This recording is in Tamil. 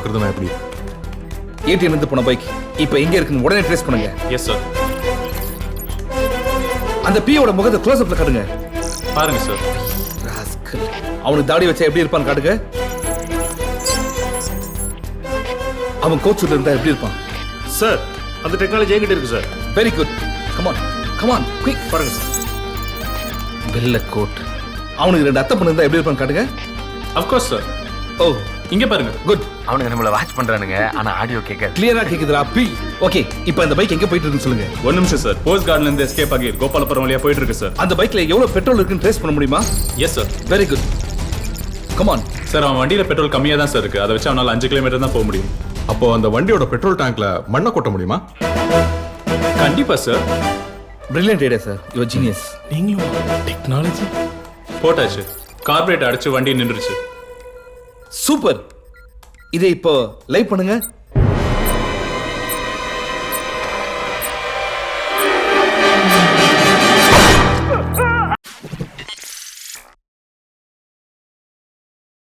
பார்க்கறதுனா எப்படி? ஏடிஎம் இருந்து போன பைக் இப்போ எங்க இருக்குன்னு உடனே ட்ரேஸ் பண்ணுங்க. Yes sir. அந்த பியோட முகத்தை க்ளோஸ் அப்ல காட்டுங்க. பாருங்க சார். ராஸ்கல். அவனுக்கு தாடி வச்சா எப்படி இருப்பான்னு காட்டுங்க. அவன் கோச்சுல இருந்தா எப்படி இருப்பான்? சார் அந்த டெக்னாலஜி என்கிட்ட இருக்கு sir. Very good. Come on come on quick. பாருங்க சார். வெள்ளை கோட். அவனுக்கு 2 அத்தை பொண்ணு இருந்தா எப்படி இருப்பான்னு காட்டுங்க. Of course sir. ஓ இங்க பாருங்க. குட். அவனுக்கு நம்மள வாட்ச் பண்றானுங்க, ஆனா ஆடியோ கேட்காது. கிளியரா கேக்குதுடா பி. ஓகே இப்போ இந்த பைக் எங்க போயிட்டு இருக்குன்னு சொல்லுங்க. 1 நிமிஷம் சார். போஸ்ட் கார்டுல இருந்து எஸ்கேப் ஆகி கோபாலபுரம் வழியா போயிட்டு இருக்கு சார். அந்த பைக்ல எவ்வளவு பெட்ரோல் இருக்குன்னு ட்ரேஸ் பண்ண முடியுமா? Yes sir. Very good. Come on. Sir அவன் வண்டியில பெட்ரோல் கம்மியா தான் சார் இருக்கு. அதை வச்சு அவனால 5 கிலோமீட்டர் தான் போக முடியும். அப்போ அந்த வண்டியோட பெட்ரோல் டேங்க்ல மண்ணை கொட்ட முடியுமா? கண்டிப்பா sir. Brilliant idea sir. You are genius. நீங்களும் டெக்னாலஜி போட்டாச்சு. கார்பரேட் அடிச்சு வண்டி நின்றுச்சு. சூப்பர். இதை இப்போ லைவ் பண்ணுங்க.